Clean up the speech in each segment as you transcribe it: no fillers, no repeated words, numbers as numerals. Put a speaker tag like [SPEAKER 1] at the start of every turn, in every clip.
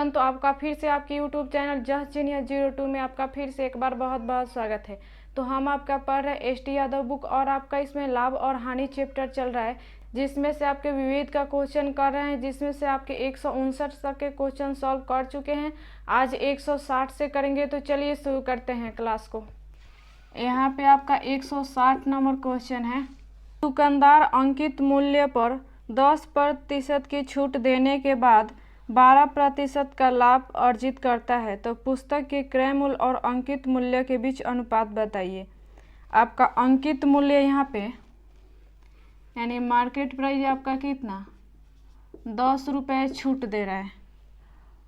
[SPEAKER 1] Everyone, तो आपका फिर से आपके यूट्यूब चैनल जस्ट जीनियस 02 में आपका फिर से एक बार बहुत बहुत स्वागत है। तो हम आपका पढ़ रहे एस.टी. यादव बुक और आपका इसमें लाभ और हानि चैप्टर चल रहा है, जिसमें से आपके विविध का क्वेश्चन कर रहे हैं, जिसमें से आपके 159 तक के क्वेश्चन सॉल्व कर चुके हैं। आज 160 से करेंगे। तो चलिए शुरू करते हैं क्लास को। यहाँ पे आपका 160 नंबर क्वेश्चन है। दुकानदार अंकित मूल्य पर 10% की छूट देने के बाद 12% का लाभ अर्जित करता है, तो पुस्तक के क्रय मूल्य और अंकित मूल्य के बीच अनुपात बताइए। आपका अंकित मूल्य यहाँ पे यानी मार्केट प्राइस आपका कितना 10 रुपये छूट दे रहा है,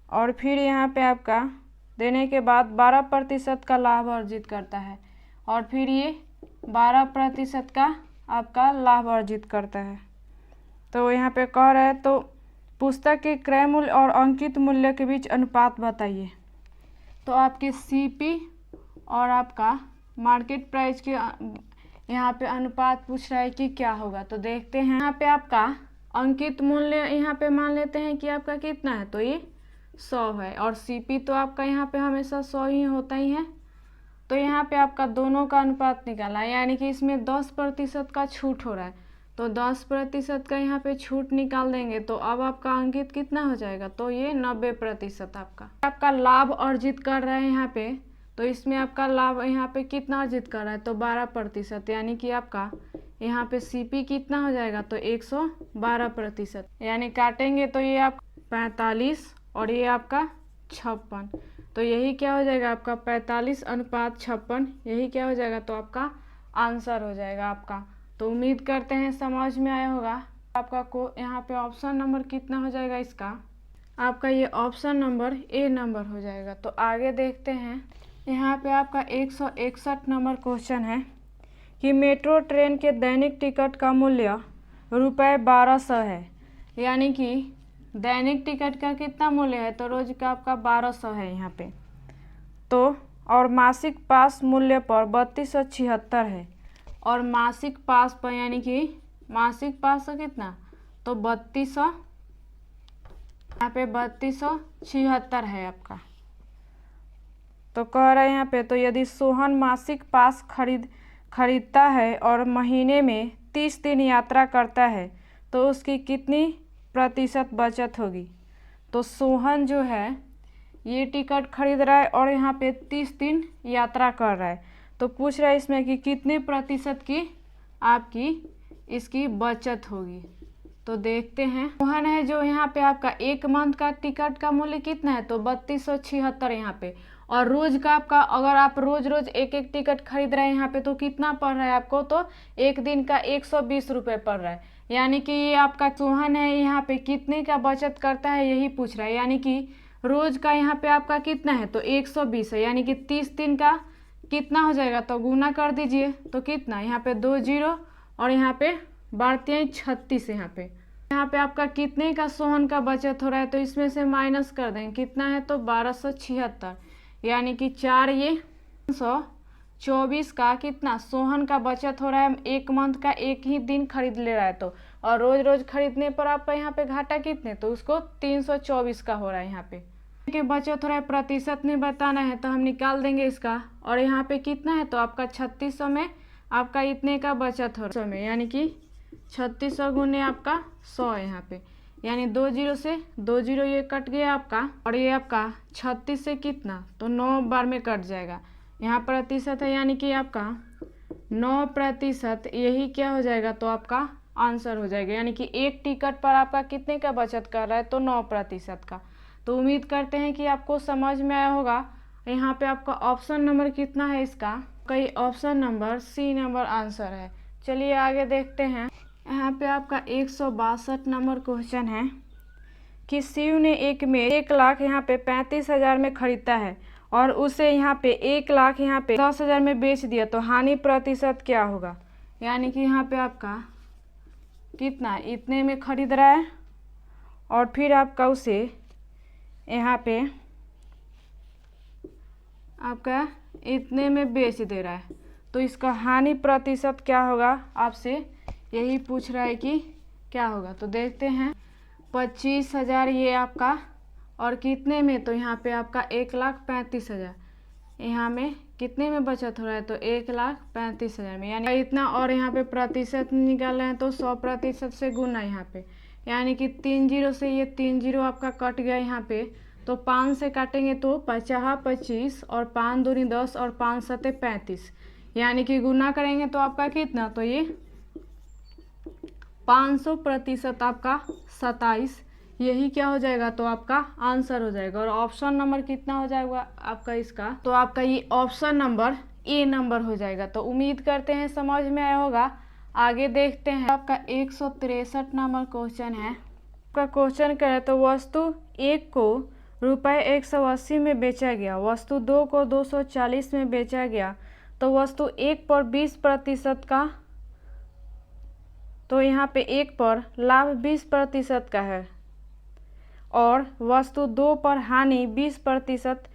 [SPEAKER 1] और फिर यहाँ पे आपका देने के बाद 12% का लाभ अर्जित करता है, और फिर ये 12% का आपका लाभ अर्जित करता है। तो यहाँ पे कह रहा है तो पुस्तक के क्रय मूल्य और अंकित मूल्य के बीच अनुपात बताइए। तो आपके सीपी और आपका मार्केट प्राइस के यहाँ पे अनुपात पूछ रहा है कि क्या होगा। तो देखते हैं। यहाँ पे आपका अंकित मूल्य यहाँ पे मान लेते हैं कि आपका कितना है, तो ये 100 है, और सीपी तो आपका यहाँ पे हमेशा 100 ही होता ही है। तो यहाँ पे आपका दोनों का अनुपात निकाला है, यानी कि इसमें 10% का छूट हो रहा है, तो 10% का यहाँ पे छूट निकाल देंगे। तो अब आपका अंकित कितना हो जाएगा, तो ये 90% आपका लाभ अर्जित कर रहा है यहाँ पे। तो इसमें आपका लाभ यहाँ पे कितना अर्जित कर रहा है, तो 12%, यानी कि आपका यहाँ पे सीपी कितना हो जाएगा, तो 112%, यानी काटेंगे तो ये आप 45 और ये आपका 56, तो यही क्या हो जाएगा आपका 45:56, यही क्या हो जाएगा, तो आपका आंसर हो जाएगा आपका। तो उम्मीद करते हैं समझ में आया होगा। आपका को यहाँ पे ऑप्शन नंबर कितना हो जाएगा इसका, आपका ये ऑप्शन नंबर ए नंबर हो जाएगा। तो आगे देखते हैं। यहाँ पे आपका 161 नंबर क्वेश्चन है कि मेट्रो ट्रेन के दैनिक टिकट का मूल्य ₹1200 है, यानी कि दैनिक टिकट का कितना मूल्य है, तो रोज का आपका 1200 है यहाँ पे। तो और मासिक पास मूल्य पर 3276 है, और मासिक पास पर यानी कि मासिक पास का कितना, तो 3200, यहाँ पे 3276 है आपका। तो कह रहे हैं यहाँ पे, तो यदि सोहन मासिक पास खरीदता है और महीने में 30 दिन यात्रा करता है, तो उसकी कितनी प्रतिशत बचत होगी। तो सोहन जो है ये टिकट खरीद रहा है और यहाँ पे 30 दिन यात्रा कर रहा है, तो पूछ रहा है इसमें कि कितने प्रतिशत की आपकी इसकी बचत होगी। तो देखते हैं। सोहन है जो यहाँ पे आपका एक मंथ का टिकट का मूल्य कितना है, तो 3276 यहाँ पे, और रोज का आपका अगर आप रोज रोज एक एक टिकट खरीद रहे हैं यहाँ पे, तो कितना पड़ रहा है आपको, तो एक दिन का 120 रुपये पड़ रहा है, यानी कि ये आपका सोहन है यहाँ पे कितने का बचत करता है यही पूछ रहा है। यानी कि रोज का यहाँ पे आपका कितना है, तो 120 है, यानी कि 30 दिन का कितना हो जाएगा, तो गुना कर दीजिए। तो कितना यहाँ पे 2 0 और यहाँ पे बढ़ते हैं 36 यहाँ पे आपका कितने का सोहन का बचत हो रहा है, तो इसमें से माइनस कर देंगे कितना है, तो 1276, यानी कि 4 ये 124 का कितना सोहन का बचत हो रहा है। एक मंथ का एक ही दिन खरीद ले रहा है, तो और रोज रोज खरीदने पर आपका यहाँ पे घाटा कितने, तो उसको 324 का हो रहा है। यहाँ पे के बचत हो रहा है, प्रतिशत में बताना है, तो हम निकाल देंगे इसका। और यहाँ पे कितना है, तो आपका 3600 में आपका इतने का बचत हो रहा है, यानी कि 3600 गुने आपका 100 है यहाँ पे, यानी 2 0 से 2 0 ये कट गया आपका, और ये आपका 36 से कितना, तो 9 बार में कट जाएगा। यहाँ प्रतिशत है, यानी कि आपका 9%, यही क्या हो जाएगा, तो आपका आंसर हो जाएगा। यानी कि एक टिकट पर आपका कितने का बचत कर रहा है, तो 9% का। तो उम्मीद करते हैं कि आपको समझ में आया होगा। यहाँ पे आपका ऑप्शन नंबर कितना है इसका, कई option number C number answer है। चलिए आगे देखते हैं। यहाँ पे आपका 162 नंबर क्वेश्चन है कि शिव ने एक में 1 लाख यहाँ पे 35,000 में खरीदता है, और उसे यहाँ पे 1 लाख यहाँ पे 10,000 में बेच दिया, तो हानि प्रतिशत क्या होगा। यानी कि यहाँ पे आपका कितना इतने में खरीद रहा है, और फिर आपका उसे यहाँ पे आपका इतने में बेच दे रहा है, तो इसका हानि प्रतिशत क्या होगा, आपसे यही पूछ रहा है कि क्या होगा। तो देखते हैं। 25,000 ये आपका और कितने में, तो यहाँ पे आपका 1,35,000, यहाँ में कितने में बचत हो रहा है, तो 1,35,000 में, यानी इतना। और यहाँ पे प्रतिशत निकाल रहे हैं तो 100% से गुना यहाँ पे, यानी कि 3 जीरो से ये 3 जीरो आपका कट गया यहाँ पे, तो 5 से काटेंगे तो 50 25 और 5 दूनी 10 और 5 सते 35, यानी कि गुना करेंगे तो आपका कितना, तो ये 500% आपका 27, यही क्या हो जाएगा, तो आपका आंसर हो जाएगा। और ऑप्शन नंबर कितना हो जाएगा आपका इसका, तो आपका ये ऑप्शन नंबर ए नंबर हो जाएगा। तो उम्मीद करते हैं समझ में आया होगा। आगे देखते हैं, आपका 163 नंबर क्वेश्चन है। आपका क्वेश्चन क्या है, तो वस्तु 1 को रुपये 180 में बेचा गया, वस्तु 2 को 240 में बेचा गया, तो वस्तु 1 पर 20% का, तो यहाँ पे 1 पर लाभ 20% का है और वस्तु 2 पर हानि 20%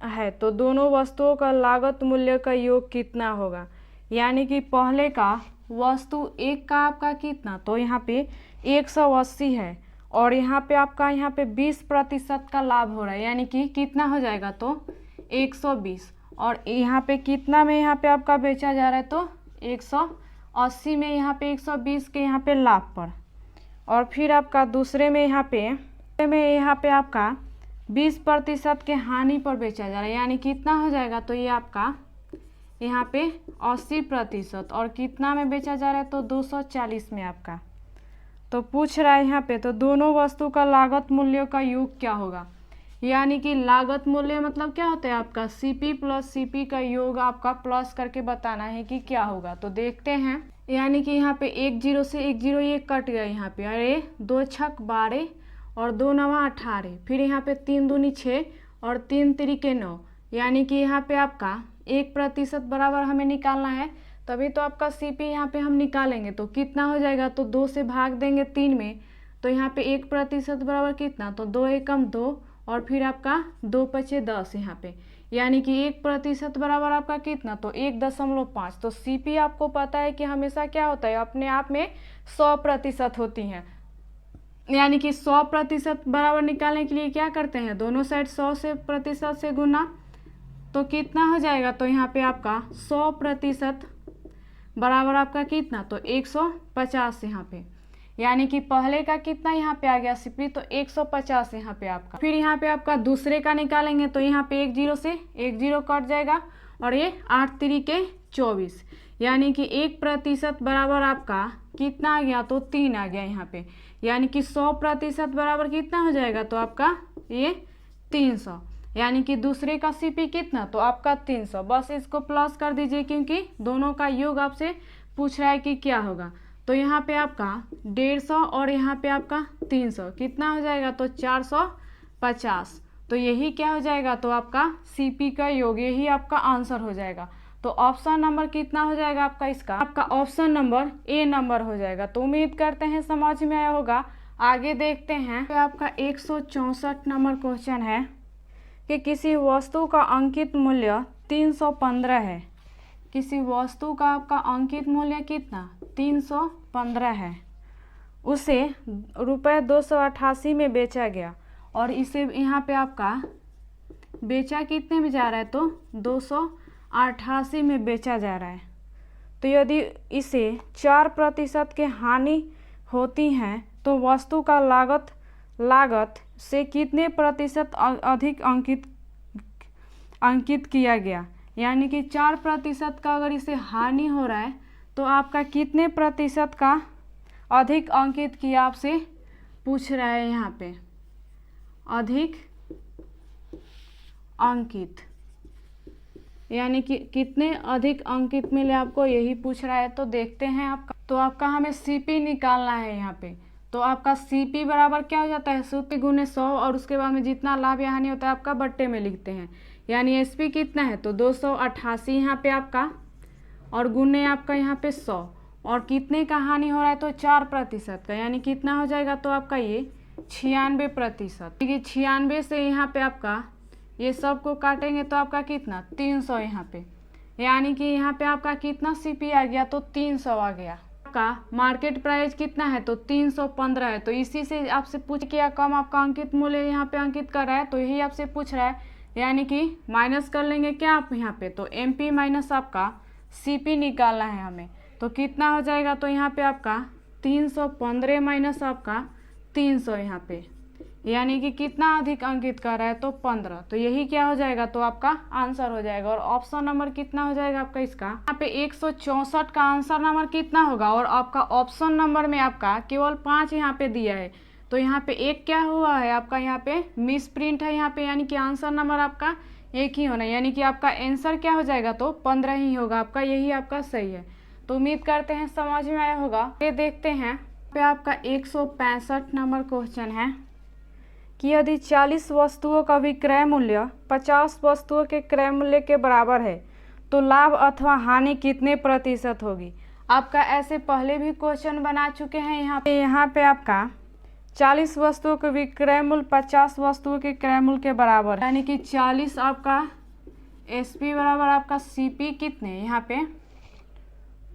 [SPEAKER 1] है, तो दोनों वस्तुओं का लागत मूल्य का योग कितना होगा। यानी कि पहले का वस्तु 1 का आपका कितना, तो यहाँ पे 180 है और यहाँ पे आपका यहाँ पे 20% का लाभ हो रहा है, यानी कि कितना हो जाएगा, तो 120। और यहाँ पे कितना में यहाँ पे आपका बेचा जा रहा है, तो 180 में यहाँ पे 120 के यहाँ पे लाभ पर। और फिर आपका दूसरे में यहाँ पे आपका 20% के हानि पर बेचा जा रहा है, यानी कितना हो जाएगा, तो ये आपका यहाँ पे 80% और कितना में बेचा जा रहा है, तो 240 में आपका। तो पूछ रहा है यहाँ पे, तो दोनों वस्तु का लागत मूल्य का योग क्या होगा। यानी कि लागत मूल्य मतलब क्या होता है आपका, सीपी प्लस सीपी का योग आपका प्लस करके बताना है कि क्या होगा। तो देखते हैं, यानी कि यहाँ पे 1 जीरो से 1 जीरो ये कट गया यहाँ पे, अरे 2 छक 12 और 2 नवा 18, फिर यहाँ पे 3 दूनी 6 और 3 तिरिके 9, यानी कि यहाँ पे आपका 1% बराबर हमें निकालना है, तभी तो आपका सीपी यहाँ पे हम निकालेंगे। तो कितना हो जाएगा, तो 2 से भाग देंगे 3 में, तो यहाँ पे 1% बराबर कितना, तो 2 एकम 2 और फिर आपका 2 पचे 10 यहाँ पे, यानी कि 1% बराबर आपका कितना, तो 1.5। तो सीपी आपको पता है कि हमेशा क्या होता है, अपने आप में 100% होती हैं, यानी कि 100% बराबर निकालने के लिए क्या करते हैं, दोनों साइड 100% से गुना, तो कितना हो जाएगा, तो यहाँ पे आपका 100% बराबर आपका कितना, तो 150 यहाँ पे, यानी कि पहले का कितना यहाँ पे आ गया सीपी, तो 150 यहाँ पे आपका। फिर यहाँ पे आपका दूसरे का निकालेंगे, तो यहाँ पे 1 जीरो से 1 जीरो कट जाएगा और ये 8 तिरिके 24, यानी कि 1% बराबर आपका कितना आ गया, तो 3 आ गया यहाँ पे, यानी कि 100% बराबर कितना हो जाएगा, तो आपका ये 300, यानी कि दूसरे का सीपी कितना, तो आपका 300। बस इसको प्लस कर दीजिए क्योंकि दोनों का योग आपसे पूछ रहा है कि क्या होगा। तो यहाँ पे आपका 150 और यहाँ पे आपका 300 कितना हो जाएगा, तो 450। तो यही क्या हो जाएगा, तो आपका सीपी का योग, यही आपका आंसर हो जाएगा। तो ऑप्शन नंबर कितना हो जाएगा आपका इसका, आपका ऑप्शन नंबर ए नंबर हो जाएगा। तो उम्मीद करते हैं समझ में आया होगा। आगे देखते हैं, तो आपका 164 नंबर क्वेश्चन है कि किसी वस्तु का अंकित मूल्य 315 है, किसी वस्तु का आपका अंकित मूल्य कितना, 315 है, उसे रुपये 288 में बेचा गया और इसे यहाँ पे आपका बेचा कितने में जा रहा है, तो 288 में बेचा जा रहा है। तो यदि इसे 4% के हानि होती हैं तो वस्तु का लागत से कितने प्रतिशत अधिक अंकित किया गया। यानी कि 4% का अगर इसे हानि हो रहा है तो आपका कितने प्रतिशत का अधिक अंकित किया, आपसे पूछ रहा है यहाँ पे, अधिक अंकित, यानी कि कितने अधिक अंकित मिले आपको, यही पूछ रहा है। तो देखते हैं आपका, तो आपका हमें सीपी निकालना है यहाँ पे। तो आपका सीपी बराबर क्या हो जाता है, सूत्र गुने 100 और उसके बाद में जितना लाभ या हानि होता है आपका बट्टे में लिखते हैं। यानी एसपी कितना है, तो 288 यहाँ पे आपका और गुने आपका यहाँ पे 100 और कितने का हानि हो रहा है, तो 4% का, यानी कितना हो जाएगा, तो आपका ये 96%। देखिए 96 से यहाँ पे आपका ये सब को काटेंगे तो आपका कितना, 300 यहाँ पे, यानी कि यहाँ पे आपका कितना सीपी आ गया, तो 300 आ गया। का मार्केट प्राइस कितना है तो 315 है। तो इसी से आपसे पूछ किया कम आपका अंकित मूल्य यहाँ पे अंकित कर रहा है, तो यही आपसे पूछ रहा है, यानी कि माइनस कर लेंगे क्या आप यहाँ पे, तो MP माइनस आपका CP निकालना है हमें। तो कितना हो जाएगा, तो यहाँ पे आपका 315 माइनस आपका 300 यहाँ पे, यानी कि कितना अधिक अंकित कर रहा है तो 15। तो यही क्या हो जाएगा, तो आपका आंसर हो जाएगा। और ऑप्शन नंबर कितना हो जाएगा आपका इसका, यहाँ पे 164 का आंसर नंबर कितना होगा। और आपका ऑप्शन नंबर में आपका केवल 5 यहाँ पे दिया है, तो यहाँ पे एक क्या हुआ है आपका, यहाँ पे मिस प्रिंट है यहाँ पे, यानी कि आंसर नंबर आपका एक ही होना, यानी कि आपका आंसर क्या हो जाएगा, तो 15 ही होगा आपका, यही आपका सही है। तो उम्मीद करते हैं समझ में आया होगा। ये देखते हैं पे आपका 165 नंबर क्वेश्चन है कि यदि 40 वस्तुओं का विक्रय मूल्य 50 वस्तुओं के क्रय मूल्य के बराबर है तो लाभ अथवा हानि कितने प्रतिशत होगी। आपका ऐसे पहले भी क्वेश्चन बना चुके हैं। यहाँ पे आपका 40 वस्तुओं के विक्रय मूल्य 50 वस्तुओं के क्रय मूल्य के बराबर, यानी कि 40 आपका SP बराबर आपका CP कितने यहाँ पे,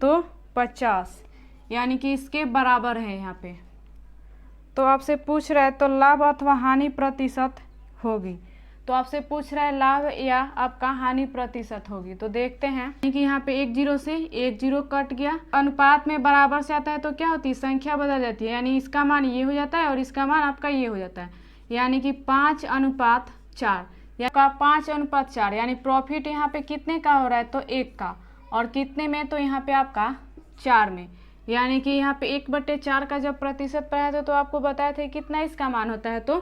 [SPEAKER 1] तो 50, यानी कि इसके बराबर है यहाँ पे। तो आपसे पूछ रहा है तो लाभ अथवा हानि प्रतिशत होगी, तो आपसे पूछ रहा है लाभ या आपका हानि प्रतिशत होगी। तो देखते हैं कि यहाँ पे 1 0 से 1 0 कट गया, अनुपात में बराबर से आता है तो क्या होती है, संख्या बदल जाती है, यानी इसका मान ये हो जाता है और इसका मान आपका ये हो जाता है, यानी कि 5:4 या 5:4, यानी प्रॉफिट यहाँ पे कितने का हो रहा है, तो 1 का, और कितने में, तो यहाँ पे आपका 4 में, यानी कि यहाँ पे 1/4 का जब प्रतिशत पढ़ाया था तो आपको बताया था कितना इसका मान होता है, तो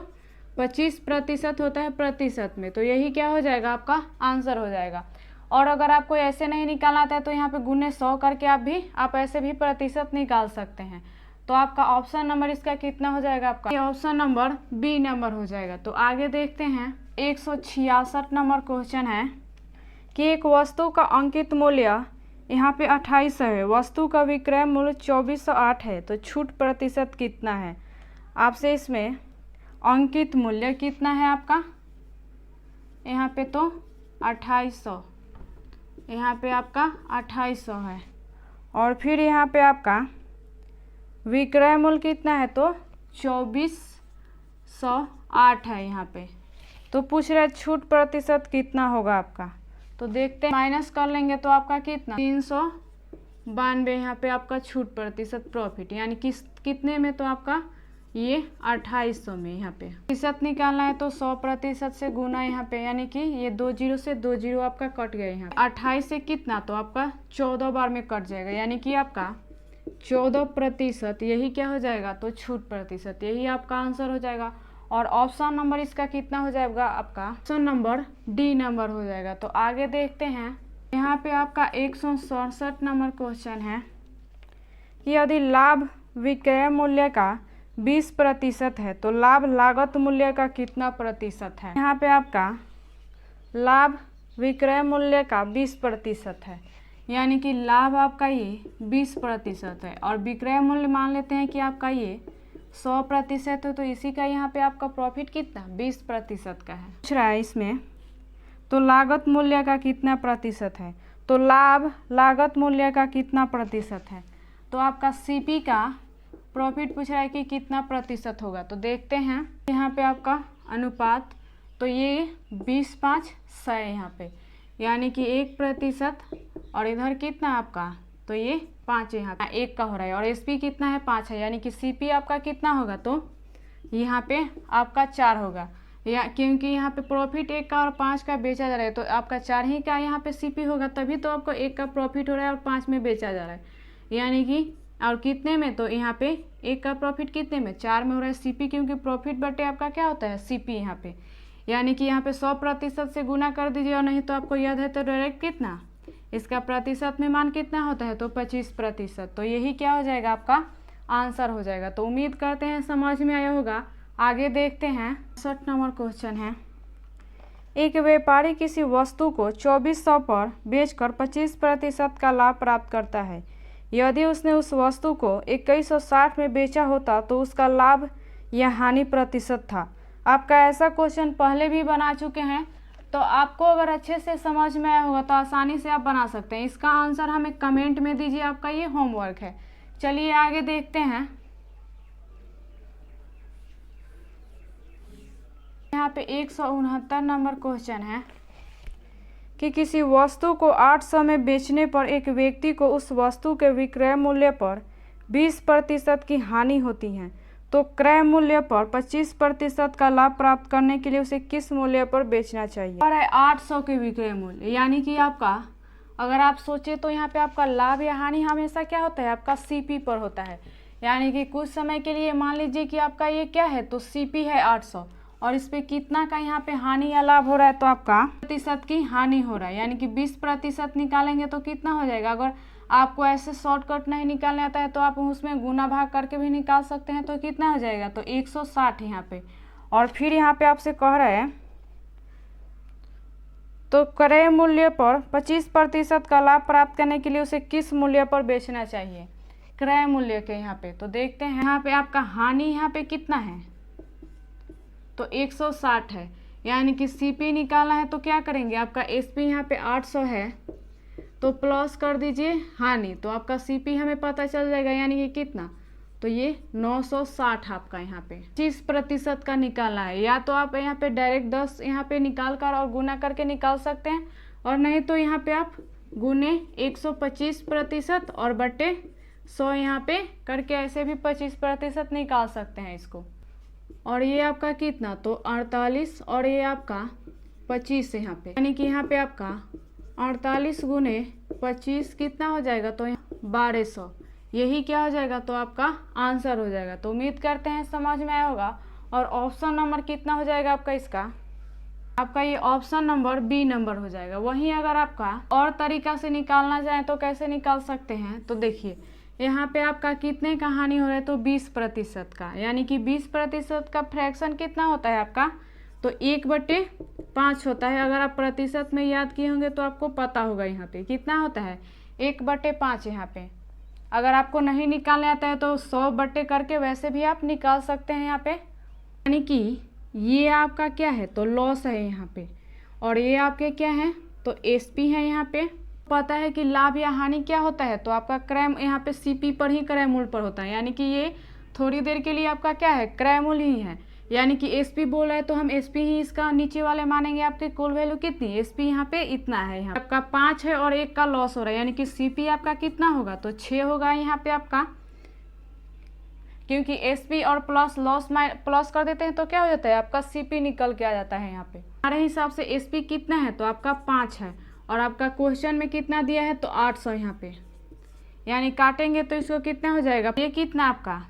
[SPEAKER 1] 25% होता है प्रतिशत में। तो यही क्या हो जाएगा, आपका आंसर हो जाएगा। और अगर आपको ऐसे नहीं निकालना आता है तो यहाँ पे गुने 100 करके आप ऐसे भी प्रतिशत निकाल सकते हैं। तो आपका ऑप्शन नंबर इसका कितना हो जाएगा, आपका ऑप्शन नंबर B नंबर हो जाएगा। तो आगे देखते हैं 166 नंबर क्वेश्चन है कि एक वस्तु का अंकित मूल्य यहाँ पे 2800 है, वस्तु का विक्रय मूल्य 2408 है, तो छूट प्रतिशत कितना है। आपसे इसमें अंकित मूल्य कितना है आपका, यहाँ पे तो 2800, यहाँ पे आपका 2800 है, और फिर यहाँ पे आपका विक्रय मूल्य कितना है, तो 2408 है यहाँ पे। तो पूछ रहे छूट प्रतिशत कितना होगा आपका। तो देखते हैं, माइनस कर लेंगे तो आपका कितना 392 यहाँ पे आपका छूट प्रतिशत प्रॉफिट, यानी कि कितने में, तो आपका ये 2800 में। यहाँ पे प्रतिशत निकालना है तो 100% से गुना यहाँ पे, यानी कि ये 2 0 से 2 0 आपका कट गया यहाँ 28 से कितना, तो आपका 14 बार में कट जाएगा, यानी कि आपका 14%, यही क्या हो जाएगा, तो छूट प्रतिशत, यही आपका आंसर हो जाएगा। और ऑप्शन नंबर इसका कितना हो जाएगा, आपका ऑप्शन नंबर D नंबर हो जाएगा। तो आगे देखते हैं, यहाँ पे आपका 167 नंबर क्वेश्चन है कि यदि लाभ विक्रय मूल्य का 20% है तो लाभ लागत मूल्य का कितना प्रतिशत है। यहाँ पे आपका लाभ विक्रय मूल्य का 20% है, यानी कि लाभ आपका ये 20% है, और विक्रय मूल्य मान लेते हैं कि आपका ये 100% है, तो इसी का यहाँ पे आपका प्रॉफिट कितना 20% का है। पूछ रहा है इसमें तो लागत मूल्य का कितना प्रतिशत है, तो लाभ लागत मूल्य का कितना प्रतिशत है। तो आपका CP का प्रॉफिट पूछ रहा है कि कितना प्रतिशत होगा। तो देखते हैं यहाँ पे आपका अनुपात, तो ये 20:5 है यहाँ पे, यानी कि 1%, और इधर कितना आपका, तो ये 5 यहाँ पे 1 का हो रहा है, और SP कितना है 5 है, यानी कि CP आपका कितना होगा, तो यहाँ पे आपका 4 होगा, या क्योंकि यहाँ पे प्रॉफिट 1 का और 5 का बेचा जा रहा है, तो आपका 4 ही का यहाँ पे CP होगा, तभी तो आपको 1 का प्रॉफिट हो रहा है और 5 में बेचा जा रहा है, यानी कि और कितने में, तो यहाँ पे 1 का प्रॉफिट कितने में 4 में हो रहा है CP, क्योंकि प्रॉफिट बटे आपका क्या होता है CP यहाँ पे, यानी कि यहाँ पे 100% से गुना कर दीजिए, और नहीं तो आपको याद है तो डायरेक्ट कितना इसका प्रतिशत में मान कितना होता है, तो 25%। तो यही क्या हो जाएगा, आपका आंसर हो जाएगा। तो उम्मीद करते हैं समझ में आया होगा। आगे देखते हैं 60 नंबर क्वेश्चन है, एक व्यापारी किसी वस्तु को 2400 पर बेचकर 25% का लाभ प्राप्त करता है। यदि उसने उस वस्तु को 2160 में बेचा होता तो उसका लाभ या हानि प्रतिशत था। आपका ऐसा क्वेश्चन पहले भी बना चुके हैं, तो आपको अगर अच्छे से समझ में आया होगा तो आसानी से आप बना सकते हैं। इसका आंसर हमें कमेंट में दीजिए, आपका ये होमवर्क है। चलिए आगे देखते हैं। यहाँ पे 169 नंबर क्वेश्चन है कि किसी वस्तु को 800 में बेचने पर एक व्यक्ति को उस वस्तु के विक्रय मूल्य पर 20% की हानि होती है, तो क्रय मूल्य पर 25% का लाभ प्राप्त करने के लिए उसे किस मूल्य पर बेचना चाहिए। और है 800 के विक्रय मूल्य, यानी कि आपका अगर आप सोचे तो यहाँ पे आपका लाभ या हानि हमेशा क्या होता है, आपका सीपी पर होता है। यानी कि कुछ समय के लिए मान लीजिए कि आपका ये क्या है, तो सीपी है 800 और इस पे कितना का यहाँ पे हानि या लाभ हो रहा है, तो आपका प्रतिशत की हानि हो रहा है। यानी कि 20% निकालेंगे तो कितना हो जाएगा। अगर आपको ऐसे शॉर्टकट नहीं निकालने आता है तो आप उसमें गुना भाग करके भी निकाल सकते हैं, तो कितना हो जाएगा, तो 160 यहाँ पे। और फिर यहाँ पे आपसे कह रहा है तो क्रय मूल्य पर 25% का लाभ प्राप्त करने के लिए उसे किस मूल्य पर बेचना चाहिए, क्रय मूल्य के यहाँ पे। तो देखते हैं यहाँ पे आपका हानि यहाँ पे कितना है, तो 160 है। यानी कि सीपी निकालना है तो क्या करेंगे, आपका एसपी यहाँ पे 800 है तो प्लस कर दीजिए हानि, तो आपका सीपी हमें पता चल जाएगा। यानी कि कितना, तो ये 960 आपका यहाँ पे 25% का निकालना है। या तो आप यहाँ पे डायरेक्ट 10 यहाँ पे निकाल कर और गुना करके निकाल सकते हैं, और नहीं तो यहाँ पे आप गुने 125% और बटे 100 यहाँ पे करके ऐसे भी 25% निकाल सकते हैं इसको। और ये आपका कितना, तो 48 और ये आपका 25 यहाँ पे, यानी कि यहाँ पे आपका 48 गुने 25 कितना हो जाएगा, तो 1200, यही क्या हो जाएगा, तो आपका आंसर हो जाएगा। तो उम्मीद करते हैं समझ में आया होगा। और ऑप्शन नंबर कितना हो जाएगा आपका इसका, आपका ये ऑप्शन नंबर बी नंबर हो जाएगा। वहीं अगर आपका और तरीका से निकालना चाहें तो कैसे निकाल सकते हैं, तो देखिए यहाँ पे आपका कितने का हानि हो रहा है, तो 20% का। यानी कि 20% का फ्रैक्शन कितना होता है आपका, तो 1/5 होता है। अगर आप प्रतिशत में याद किए होंगे तो आपको पता होगा यहाँ पे कितना होता है, 1/5 यहाँ पे। अगर आपको नहीं निकालने आता है तो 100 बटे करके वैसे भी आप निकाल सकते हैं यहाँ पे। यानी कि ये आपका क्या है, तो लॉस है यहाँ पे, और ये आपके क्या है, तो एसपी है यहाँ पे। पता है कि लाभ या हानि क्या होता है, तो आपका क्रय यहाँ पे सीपी पर ही क्रय मूल्य पर होता है। यानी कि ये थोड़ी देर के लिए आपका क्या है, क्रय मूल्य ही है। यानी कि एसपी बोल रहा है तो हम एसपी ही इसका नीचे वाले मानेंगे। आपकी कुल वैल्यू कितनी, एसपी यहाँ पे इतना है, यहाँ आपका 5 है और 1 का लॉस हो रहा है। यानी कि सीपी आपका कितना होगा, तो 6 होगा यहाँ पे आपका, क्योंकि एसपी और प्लस लॉस प्लस कर देते हैं तो क्या हो जाता है, आपका सीपी निकल के आ जाता है यहाँ पे। हमारे हिसाब से एसपी कितना है, तो आपका 5 है, और आपका क्वेश्चन में कितना दिया है, तो 800 यहाँ पे। यानी काटेंगे तो इसको कितना हो जाएगा, ये कितना आपका,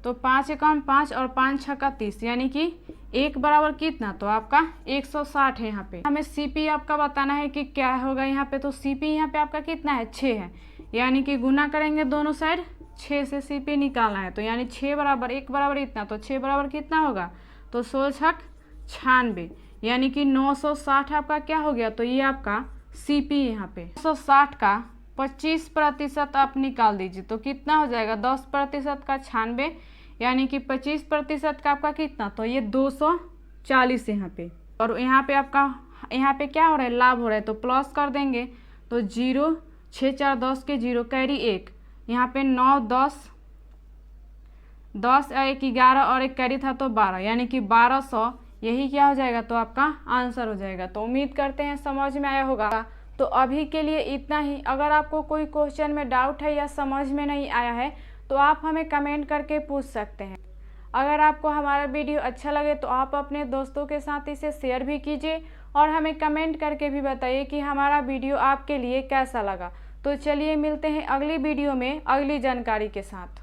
[SPEAKER 1] तो 5 एकम 5 और 5 छक्का 30, यानी कि 1 बराबर कितना, तो आपका 160 है यहाँ पे। हमें सीपी आपका बताना है कि क्या होगा यहाँ पे, तो सीपी यहाँ पे आपका कितना है, 6 है। यानी कि गुना करेंगे दोनों साइड, 6 से सीपी निकालना है, तो यानी 6 बराबर 1 बराबर इतना, तो 6 बराबर कितना होगा, तो 16 छक 96, यानी कि 960 आपका क्या हो गया, तो ये आपका सीपी यहाँ पे। 960 का 25% आप निकाल दीजिए तो कितना हो जाएगा, 10% का 96, यानी कि 25% का आपका कितना, तो ये 240 यहाँ पे। और यहाँ पे आपका यहाँ पे क्या हो रहा है, लाभ हो रहा है, तो प्लस कर देंगे तो 0 6 4 10 के 0 कैरी 1, यहाँ पे 9 10 10 1 11 और 1 कैरी था तो 12, यानी कि 1200, यही क्या हो जाएगा, तो आपका आंसर हो जाएगा। तो उम्मीद करते हैं समझ में आया होगा। तो अभी के लिए इतना ही। अगर आपको कोई क्वेश्चन में डाउट है या समझ में नहीं आया है तो आप हमें कमेंट करके पूछ सकते हैं। अगर आपको हमारा वीडियो अच्छा लगे तो आप अपने दोस्तों के साथ इसे शेयर भी कीजिए और हमें कमेंट करके भी बताइए कि हमारा वीडियो आपके लिए कैसा लगा। तो चलिए मिलते हैं अगली वीडियो में अगली जानकारी के साथ।